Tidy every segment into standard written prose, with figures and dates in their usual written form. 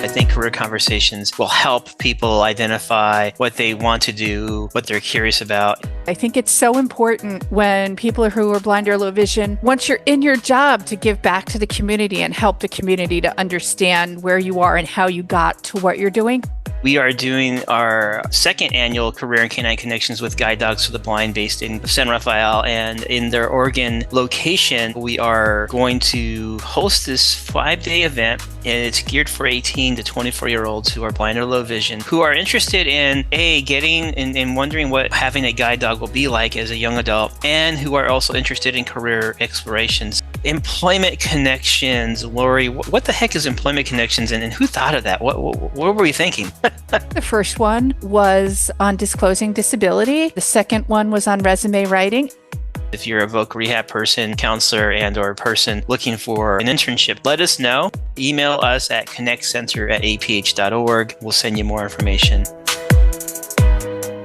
I think career conversations will help people identify what they want to do, what they're curious about. I think it's so important when people who are blind or low vision, once you're in your job, to give back to the community and help the community to understand where you are and how you got to what you're doing. We are doing our second annual Career and Canine Connections with Guide Dogs for the Blind based in San Rafael. And in their Oregon location, we are going to host this 5-day event. And it's geared for 18 to 24-year-olds who are blind or low vision, who are interested in getting and wondering what having a guide dog will be like as a young adult, and who are also interested in career explorations. Employment Connections. Lori, what the heck is Employment Connections, and who thought of that? What were we thinking? The first one was on disclosing disability. The second one was on resume writing. If you're a voc rehab person, counselor, and or person looking for an internship, let us know. Email us at ConnectCenter@aph.org. We'll send you more information.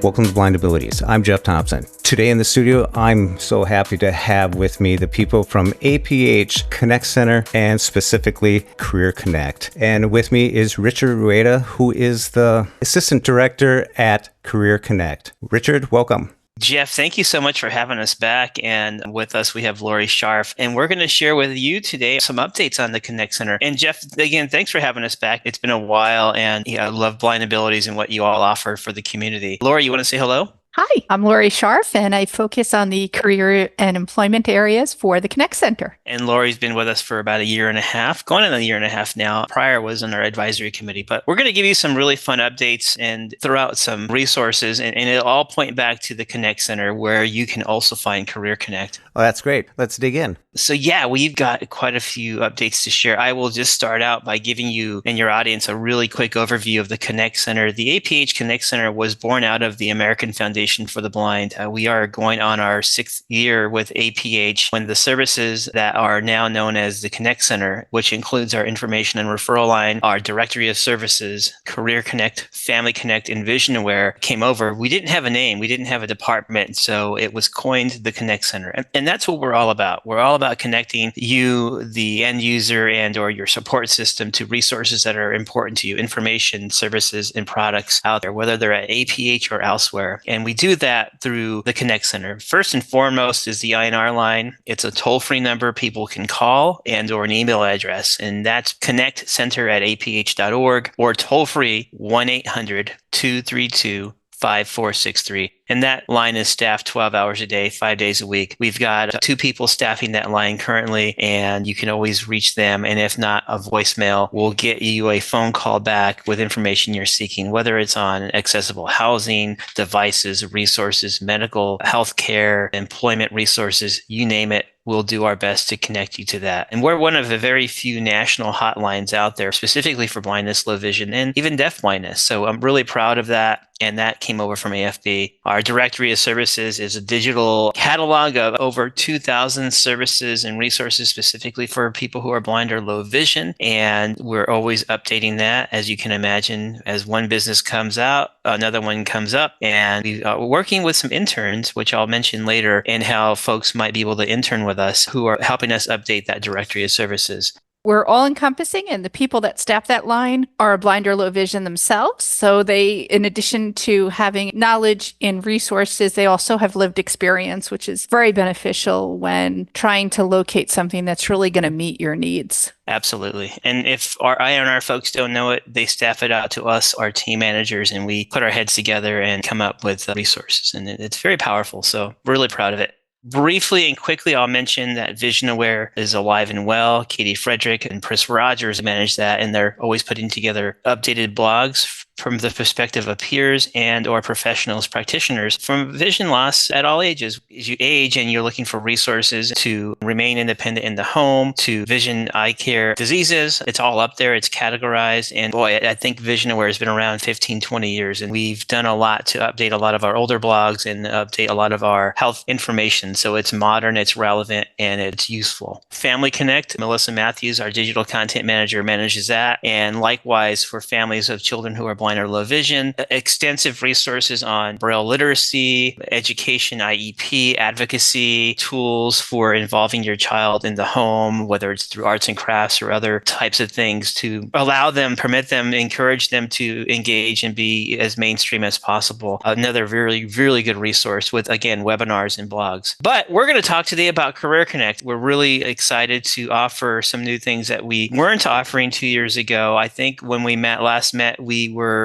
Welcome to Blind Abilities. I'm Jeff Thompson. Today in the studio, I'm so happy to have with me the people from APH ConnectCenter and specifically CareerConnect. And with me is Richard Rueda, who is the Assistant Director at CareerConnect. Richard, welcome. Jeff, thank you so much for having us back. And with us, we have Lori Scharff. And we're going to share with you today some updates on the Connect Center. And Jeff, again, thanks for having us back. It's been a while, and I love Blind Abilities and what you all offer for the community. Lori, you want to say hello? Hi, I'm Lori Scharff, and I focus on the career and employment areas for the Connect Center. And Lori's been with us for about a year and a half, going on a year and a half now. Prior was on our advisory committee. But we're going to give you some really fun updates and throw out some resources, and it'll all point back to the Connect Center, where you can also find CareerConnect. Oh, that's great. Let's dig in. So yeah, we've got quite a few updates to share. I will just start out by giving you and your audience a really quick overview of the Connect Center. The APH Connect Center was born out of the American Foundation for the Blind. We are going on our 6th year with APH, when the services that are now known as the Connect Center, which includes our information and referral line, our directory of services, CareerConnect, Family Connect, and Vision Aware, came over. We didn't have a name. We didn't have a department. So it was coined the Connect Center. And that's what we're all about. We're all about connecting you, the end user, and or your support system to resources that are important to you, information, services, and products out there, whether they're at APH or elsewhere. And we do that through the Connect Center. First and foremost is the INR line. It's a toll-free number people can call and or an email address, and that's connectcenter@aph.org, or toll-free 1-800-232-5463. And that line is staffed 12 hours a day, 5 days a week. We've got 2 people staffing that line currently, and you can always reach them. And if not, a voicemail will get you a phone call back with information you're seeking, whether it's on accessible housing, devices, resources, medical, healthcare, employment resources, you name it. We'll do our best to connect you to that. And we're one of the very few national hotlines out there specifically for blindness, low vision, and even deaf blindness. So I'm really proud of that. And that came over from AFB. Our directory of services is a digital catalog of over 2,000 services and resources specifically for people who are blind or low vision. And we're always updating that. As you can imagine, as one business comes out, another one comes up. And we are working with some interns, which I'll mention later, and how folks might be able to intern with us, who are helping us update that directory of services. We're all encompassing, and the people that staff that line are blind or low vision themselves. So they, in addition to having knowledge in resources, they also have lived experience, which is very beneficial when trying to locate something that's really going to meet your needs. Absolutely. And if our INR folks don't know it, they staff it out to us, our team managers, and we put our heads together and come up with resources. And it's very powerful. So really proud of it. Briefly and quickly, I'll mention that Vision Aware is alive and well. Katie Frederick and Chris Rogers manage that, and they're always putting together updated blogs from the perspective of peers and or professionals, practitioners from vision loss at all ages. As you age and you're looking for resources to remain independent in the home, to vision eye care diseases, it's all up there. It's categorized. And boy, I think Vision Aware has been around 15, 20 years. And we've done a lot to update a lot of our older blogs and update a lot of our health information. So it's modern, it's relevant, and it's useful. Family Connect, Melissa Matthews, our digital content manager, manages that. And likewise, for families of children who are blind blind or low vision, extensive resources on Braille literacy, education, IEP, advocacy, tools for involving your child in the home, whether it's through arts and crafts or other types of things to allow them, permit them, encourage them to engage and be as mainstream as possible. Another really, really good resource with, again, webinars and blogs. But we're going to talk today about CareerConnect. We're really excited to offer some new things that we weren't offering 2 years ago. I think when we last met, we were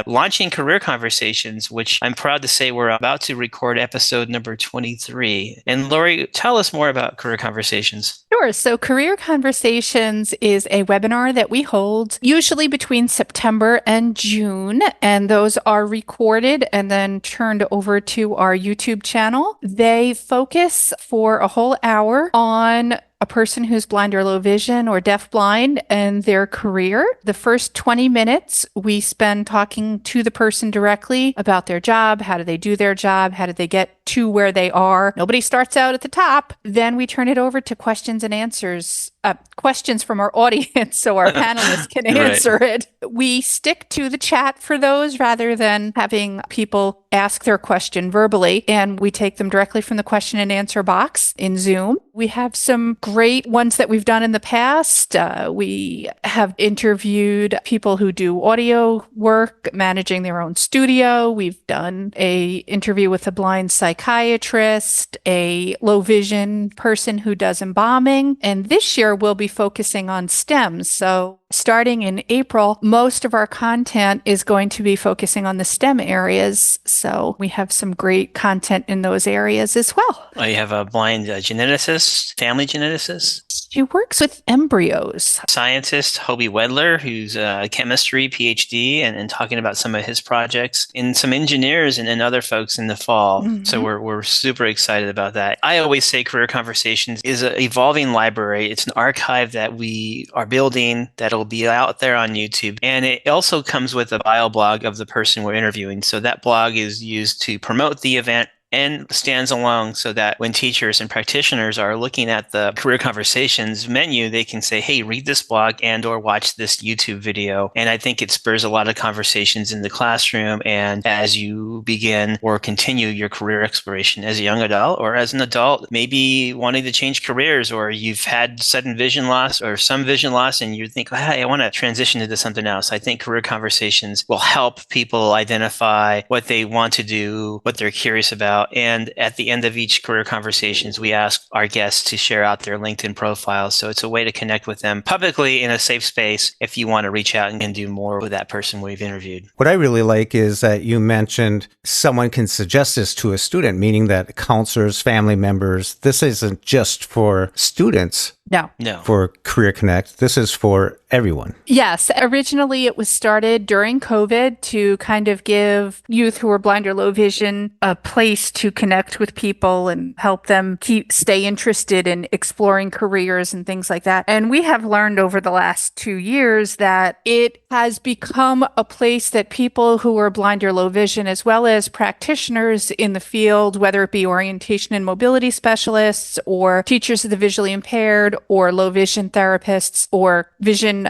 launching Career Conversations, which I'm proud to say we're about to record episode number 23. And Lori, tell us more about Career Conversations. Sure. So Career Conversations is a webinar that we hold usually between September and June, and those are recorded and then turned over to our YouTube channel. They focus for a whole hour on a person who's blind or low vision or deafblind and their career. The first 20 minutes we spend talking to the person directly about their job. How do they do their job? How did they get to where they are? Nobody starts out at the top. Then we turn it over to questions and answers, questions from our audience so our panelists can answer it. We stick to the chat for those rather than having people ask their question verbally, and we take them directly from the question and answer box in Zoom. We have some great ones that we've done in the past. We have interviewed people who do audio work, managing their own studio. We've done a interview with a blind psychiatrist, a low vision person who does embalming. And this year we'll be focusing on STEM. So starting in April, most of our content is going to be focusing on the STEM areas. So we have some great content in those areas as well. You have a blind geneticist, family geneticist. She works with embryos. Scientist Hobie Wedler, who's a chemistry PhD and talking about some of his projects, and some engineers and other folks in the fall. Mm-hmm. So we're super excited about that. I always say Career Conversations is an evolving library. It's an archive that we are building that'll be out there on YouTube. And it also comes with a bio blog of the person we're interviewing. So that blog is used to promote the event and stands alone so that when teachers and practitioners are looking at the Career Conversations menu, they can say, hey, read this blog and or watch this YouTube video. And I think it spurs a lot of conversations in the classroom and as you begin or continue your career exploration as a young adult or as an adult, maybe wanting to change careers, or you've had sudden vision loss or some vision loss and you think, hey, I want to transition into something else. I think Career Conversations will help people identify what they want to do, what they're curious about. And at the end of each Career Conversations, we ask our guests to share out their LinkedIn profiles. So it's a way to connect with them publicly in a safe space if you want to reach out and do more with that person we've interviewed. What I really like is that you mentioned someone can suggest this to a student, meaning that counselors, family members, this isn't just for students. No. For CareerConnect, this is for everyone. Yes. Originally, it was started during COVID to kind of give youth who are blind or low vision a place to connect with people and help them stay interested in exploring careers and things like that. And we have learned over the last 2 years that it has become a place that people who are blind or low vision, as well as practitioners in the field, whether it be orientation and mobility specialists or teachers of the visually impaired, or low vision therapists or vision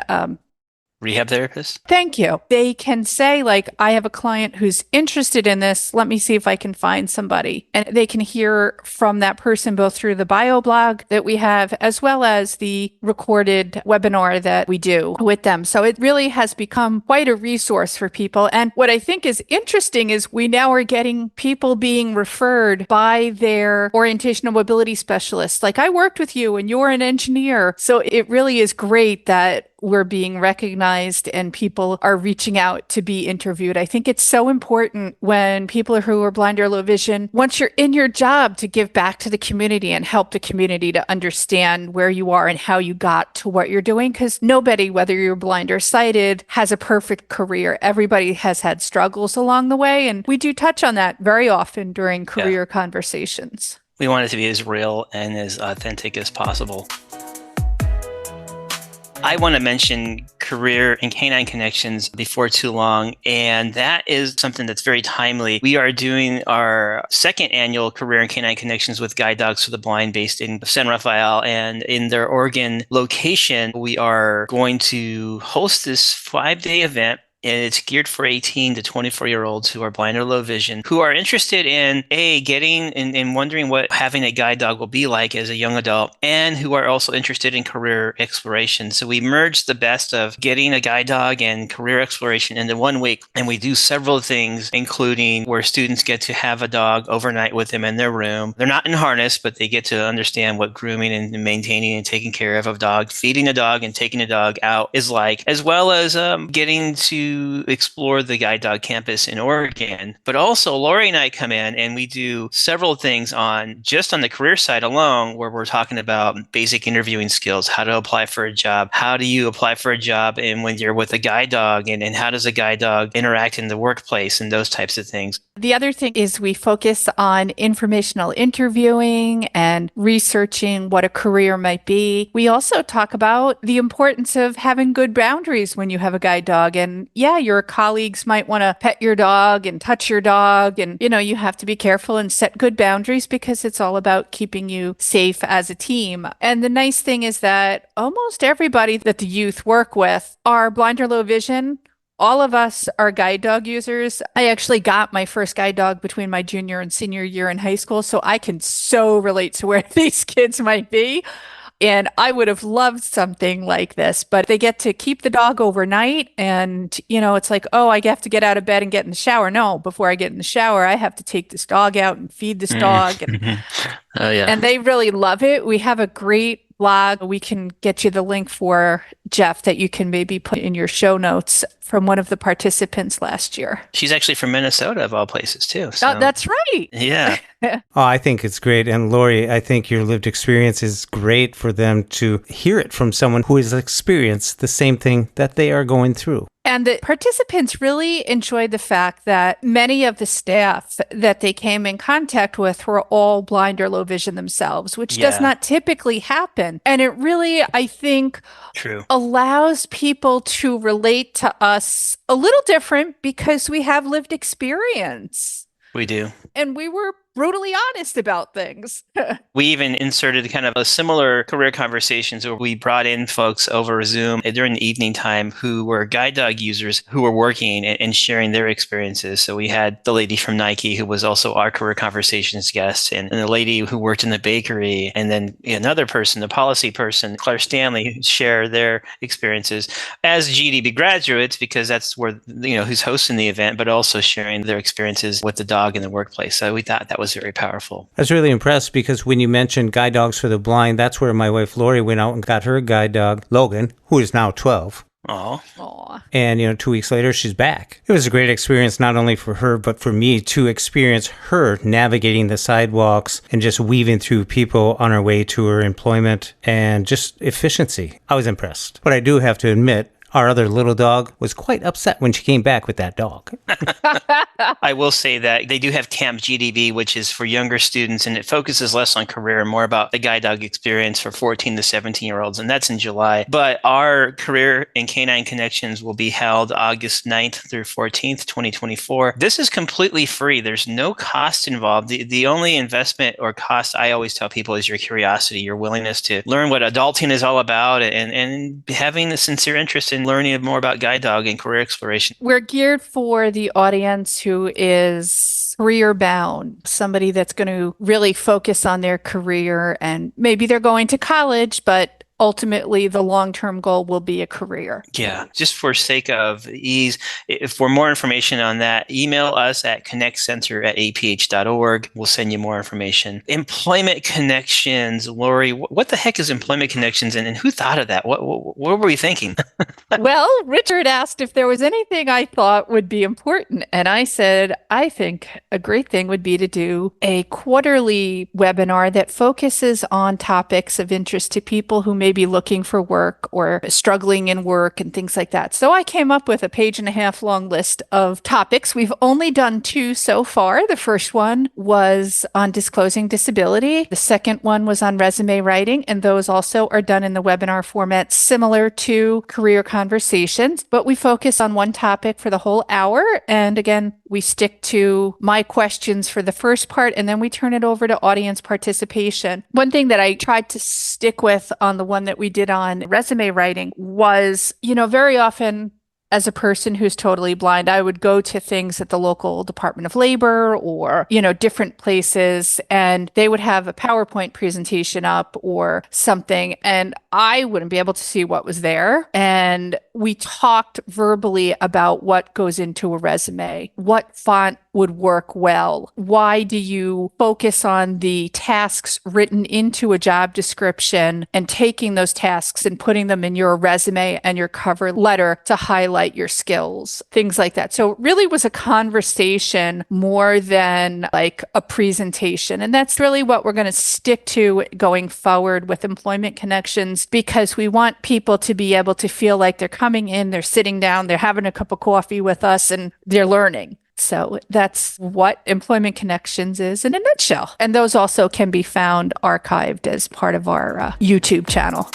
rehab therapists? Thank you. They can say, like, I have a client who's interested in this. Let me see if I can find somebody. And they can hear from that person both through the bio blog that we have, as well as the recorded webinar that we do with them. So it really has become quite a resource for people. And what I think is interesting is we now are getting people being referred by their orientation and mobility specialists. Like, I worked with you and you're an engineer. So it really is great that we're being recognized and people are reaching out to be interviewed. I think it's so important when people who are blind or low vision, once you're in your job, to give back to the community and help the community to understand where you are and how you got to what you're doing. Because nobody, whether you're blind or sighted, has a perfect career. Everybody has had struggles along the way. And we do touch on that very often during career conversations. We want it to be as real and as authentic as possible. I want to mention Career and Canine Connections before too long, and that is something that's very timely. We are doing our second annual Career and Canine Connections with Guide Dogs for the Blind based in San Rafael, and in their Oregon location, we are going to host this 5-day event. and it's geared for 18 to 24-year-olds who are blind or low vision, who are interested in getting and wondering what having a guide dog will be like as a young adult, and who are also interested in career exploration. So we merged the best of getting a guide dog and career exploration into 1 week, and we do several things, including where students get to have a dog overnight with them in their room. They're not in harness, but they get to understand what grooming and maintaining and taking care of a dog, feeding a dog and taking a dog out is like, as well as getting to explore the guide dog campus in Oregon. But also Lori and I come in and we do several things on the career side alone, where we're talking about basic interviewing skills, how to apply for a job, how do you apply for a job, and when you're with a guide dog, and how does a guide dog interact in the workplace, and those types of things. The other thing is we focus on informational interviewing and researching what a career might be. We also talk about the importance of having good boundaries when you have a guide dog. And yeah, your colleagues might want to pet your dog and touch your dog. And, you have to be careful and set good boundaries because it's all about keeping you safe as a team. And the nice thing is that almost everybody that the youth work with are blind or low vision. All of us are guide dog users. I actually got my first guide dog between my junior and senior year in high school, so I can so relate to where these kids might be. And I would have loved something like this, but they get to keep the dog overnight. And, it's like, oh, I have to get out of bed and get in the shower. No, before I get in the shower, I have to take this dog out and feed this dog. And, oh, yeah. And they really love it. We have a great blog. We can get you the link for, Jeff, that you can maybe put in your show notes from one of the participants last year. She's actually from Minnesota, of all places, too. So. Oh, that's right. Yeah. I think it's great. And Lori, I think your lived experience is great for them to hear it from someone who has experienced the same thing that they are going through. And the participants really enjoyed the fact that many of the staff that they came in contact with were all blind or low vision themselves, which does not typically happen. And it really, I think, allows people to relate to us a little different because we have lived experience. We do. And we were brutally honest about things. We even inserted kind of a similar career conversations where we brought in folks over Zoom during the evening time who were guide dog users who were working and sharing their experiences. So we had the lady from Nike who was also our career conversations guest, and the lady who worked in the bakery, and then another person, the policy person, Claire Stanley, share their experiences as GDB graduates, because that's where, who's hosting the event, but also sharing their experiences with the dog in the workplace. So we thought that was very powerful. I was really impressed because when you mentioned guide dogs for the blind, that's where my wife Lori went out and got her guide dog, Logan, who is now 12. Aww. And, 2 weeks later, she's back. It was a great experience, not only for her, but for me to experience her navigating the sidewalks and just weaving through people on her way to her employment and just efficiency. I was impressed. But I do have to admit, our other little dog was quite upset when she came back with that dog. I will say that they do have Camp GDB, which is for younger students, and it focuses less on career and more about the guide dog experience for 14 to 17-year-olds, and that's in July. But our Career and Canine Connections will be held August 9th through 14th, 2024. This is completely free. There's no cost involved. The only investment or cost I always tell people is your curiosity, your willingness to learn what adulting is all about, and having a sincere interest in learning more about guide dog and career exploration. We're geared for the audience who is career bound, somebody that's going to really focus on their career, and maybe they're going to college, but ultimately the long-term goal will be a career. Yeah, just for sake of ease, for more information on that, email us at ConnectCenter@aph.org. We'll send you more information. Employment Connections, Lori, what the heck is Employment Connections, and who thought of that? What were we thinking? Well, Richard asked if there was anything I thought would be important, and I said, I think a great thing would be to do a quarterly webinar that focuses on topics of interest to people who may be looking for work or struggling in work and things like that. So I came up with a 1.5-page long list of topics. We've only done 2 so far. The first one was on disclosing disability. The second one was on resume writing, and those also are done in the webinar format similar to career conversations, but we focus on one topic for the whole hour. And again, we stick to my questions for the first part, and then we turn it over to audience participation. One thing that I tried to stick with on the one that we did on resume writing was, very often as a person who's totally blind, I would go to things at the local Department of Labor or, different places, and they would have a PowerPoint presentation up or something, and I wouldn't be able to see what was there. And we talked verbally about what goes into a resume, what font would work well. Why do you focus on the tasks written into a job description and taking those tasks and putting them in your resume and your cover letter to highlight your skills, things like that. So it really was a conversation more than like a presentation. And that's really what we're going to stick to going forward with Employment Connections, because we want people to be able to feel like they're coming in, they're sitting down, they're having a cup of coffee with us, and they're learning. So that's what Employment Connections is in a nutshell. And those also can be found archived as part of our YouTube channel.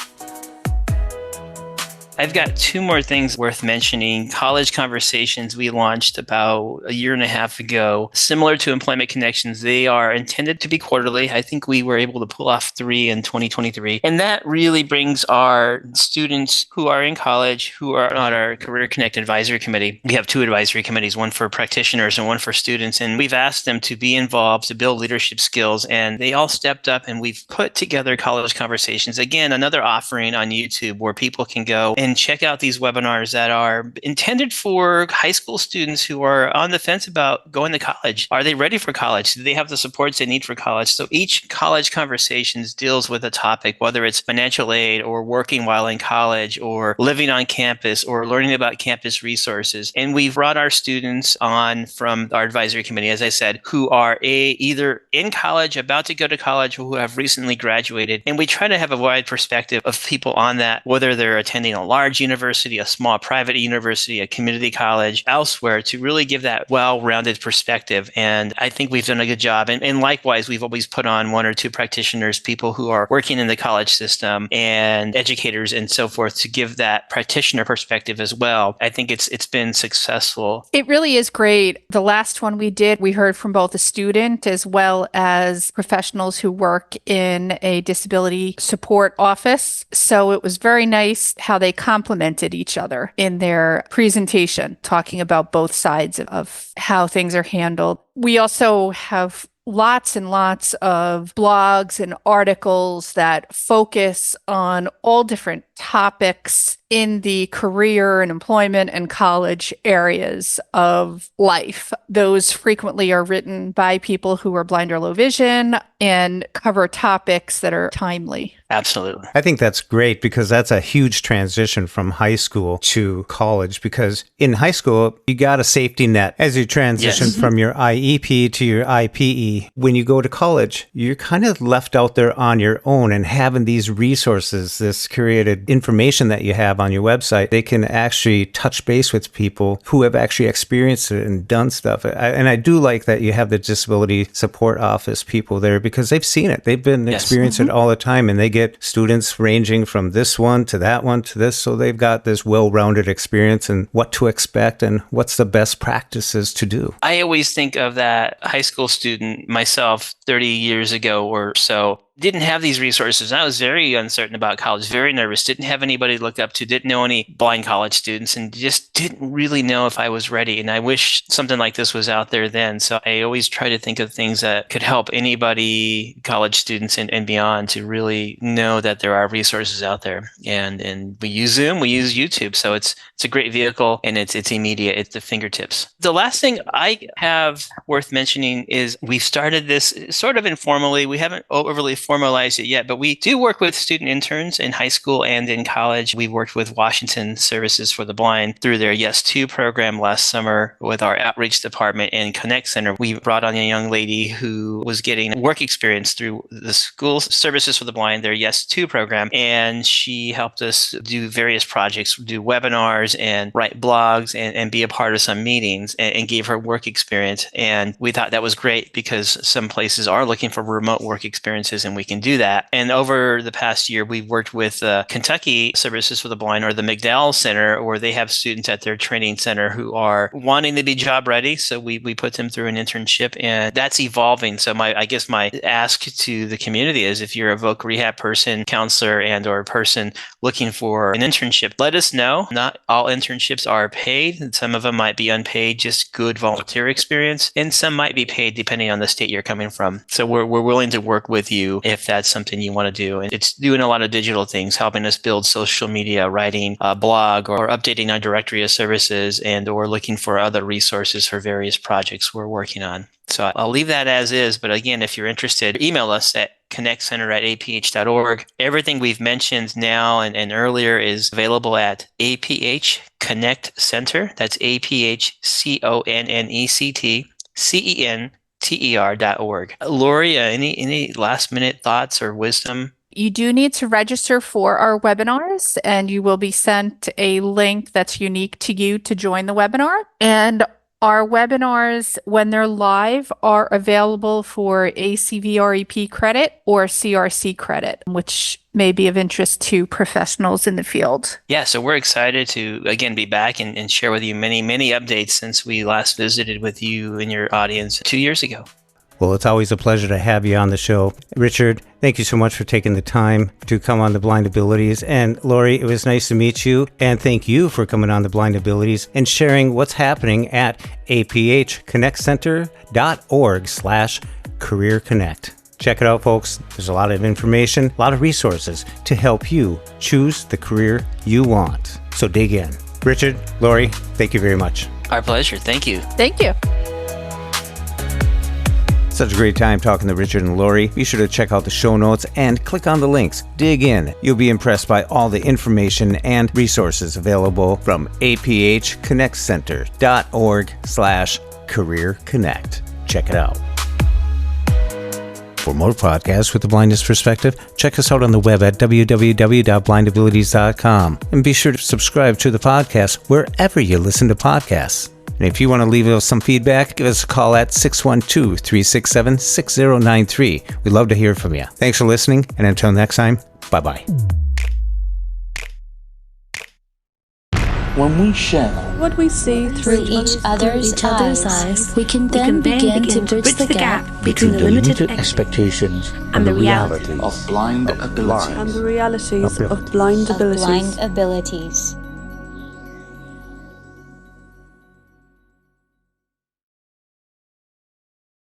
I've got two more things worth mentioning. College Conversations we launched about a year and a half ago. Similar to Employment Connections, they are intended to be quarterly. I think we were able to pull off 3 in 2023. And that really brings our students who are in college, who are on our CareerConnect advisory committee. We have 2 advisory committees, one for practitioners and one for students. And we've asked them to be involved, to build leadership skills. And they all stepped up, and we've put together College Conversations. Again, another offering on YouTube where people can go and check out these webinars that are intended for high school students who are on the fence about going to college. Are they ready for college? Do they have the supports they need for college? So each College Conversations deals with a topic, whether it's financial aid or working while in college or living on campus or learning about campus resources. And we've brought our students on from our advisory committee, as I said, who are either in college, about to go to college, or who have recently graduated. And we try to have a wide perspective of people on that, whether they're attending a large university, a small private university, a community college, elsewhere, to really give that well-rounded perspective. And I think we've done a good job. And likewise, we've always put on 1 or 2 practitioners, people who are working in the college system and educators and so forth, to give that practitioner perspective as well. I think it's been successful. It really is great. The last one we did, we heard from both a student as well as professionals who work in a disability support office. So it was very nice how they complemented each other in their presentation, talking about both sides of how things are handled. We also have lots and lots of blogs and articles that focus on all different topics in the career and employment and college areas of life. Those frequently are written by people who are blind or low vision and cover topics that are timely. Absolutely. I think that's great, because that's a huge transition from high school to college, because in high school, you got a safety net as you transition from your IEP to your IPE. When you go to college, you're kind of left out there on your own, and having these resources, this curated information that you have on your website, they can actually touch base with people who have actually experienced it and done stuff. And I do like that you have the disability support office people there, because they've seen it. They've been experiencing it all the time, and they get students ranging from this one to that one to this. So they've got this well-rounded experience and what to expect and what's the best practices to do. I always think of that high school student myself 30 years ago or so. Didn't have these resources. I was very uncertain about college, very nervous, didn't have anybody to look up to, didn't know any blind college students, and just didn't really know if I was ready. And I wish something like this was out there then. So I always try to think of things that could help anybody, college students and beyond, to really know that there are resources out there. And we use Zoom, we use YouTube. So it's a great vehicle, and it's immediate, it's the fingertips. The last thing I have worth mentioning is we've started this sort of informally. We haven't overly formalized it yet, but we do work with student interns in high school and in college. We worked with Washington Services for the Blind through their Yes 2 program last summer with our outreach department and ConnectCenter. We brought on a young lady who was getting work experience through the School Services for the Blind, their Yes 2 program, and she helped us do various projects, do webinars and write blogs and be a part of some meetings, and gave her work experience. And we thought that was great, because some places are looking for remote work experiences, and we can do that. And over the past year, we've worked with Kentucky Services for the Blind, or the McDowell Center, where they have students at their training center who are wanting to be job ready. So we put them through an internship, and that's evolving. So I guess my ask to the community is, if you're a voc rehab person, counselor, and or person looking for an internship, let us know. Not all internships are paid, and some of them might be unpaid, just good volunteer experience, and some might be paid depending on the state you're coming from. So we're willing to work with you if that's something you want to do. And it's doing a lot of digital things, helping us build social media, writing a blog, or updating our directory of services, and or looking for other resources for various projects we're working on. So I'll leave that as is. But again, if you're interested, email us at connectcenter@aph.org. Everything we've mentioned now and earlier is available at APH ConnectCenter. That's APHConnectCenter.org. Lori, any last minute thoughts or wisdom? You do need to register for our webinars, and you will be sent a link that's unique to you to join the webinar. And our webinars, when they're live, are available for ACVREP credit or CRC credit, which may be of interest to professionals in the field. Yeah, so we're excited to, again, be back and share with you many, many updates since we last visited with you and your audience 2 years ago. Well, it's always a pleasure to have you on the show. Richard, thank you so much for taking the time to come on the Blind Abilities. And Lori, it was nice to meet you. And thank you for coming on the Blind Abilities and sharing what's happening at APHConnectCenter.org/CareerConnect. Check it out, folks. There's a lot of information, a lot of resources to help you choose the career you want. So dig in. Richard, Lori, thank you very much. Our pleasure. Thank you. Thank you. Such a great time talking to Richard and Lori. Be sure to check out the show notes and click on the links. Dig in. You'll be impressed by all the information and resources available from APHConnectCenter.org/CareerConnect. Check it out. For more podcasts with the blindness perspective, check us out on the web at www.blindabilities.com. And be sure to subscribe to the podcast wherever you listen to podcasts. And if you want to leave us some feedback, give us a call at 612-367-6093. We'd love to hear from you. Thanks for listening, and until next time, bye-bye. When we share what we see through each other's eyes, we can then begin to bridge the gap between the limited expectations and the realities of blind abilities. And the realities of blind abilities.